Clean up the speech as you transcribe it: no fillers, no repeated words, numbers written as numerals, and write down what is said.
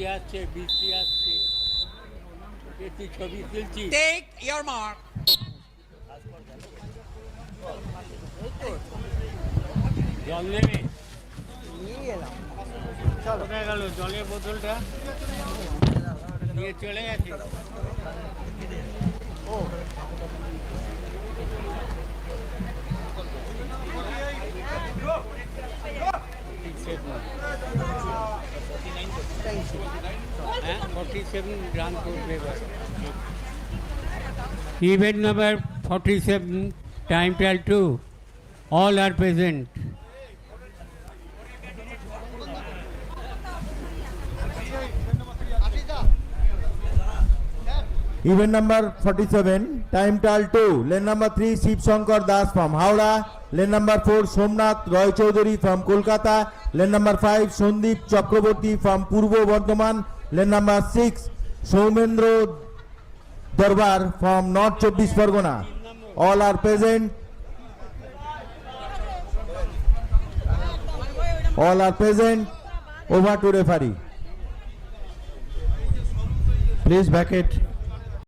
বৃষ্টি আসছে একটু ছবি তুলছি। Take your mark. জল নেবে? নিয়ে এলাম। কোথায় গেল জলের বোতলটা? নিয়ে চলে গেছে। ও হ্যাঁ 47 রান করবে এবার। Event number 47, time trial 2. All are present. Event number 47, time trial 2, lane number 3, Shiv Shankar Das from Howrah, lane number 4, Somnath Roy Chaudhary from Kolkata, lane number 5, Sandeep Chakraborty from Purbo Bardhaman, lane number 6, Soumendra Darbar from North 24 Pargona. All are present. All are present. Over to referee. Please back it.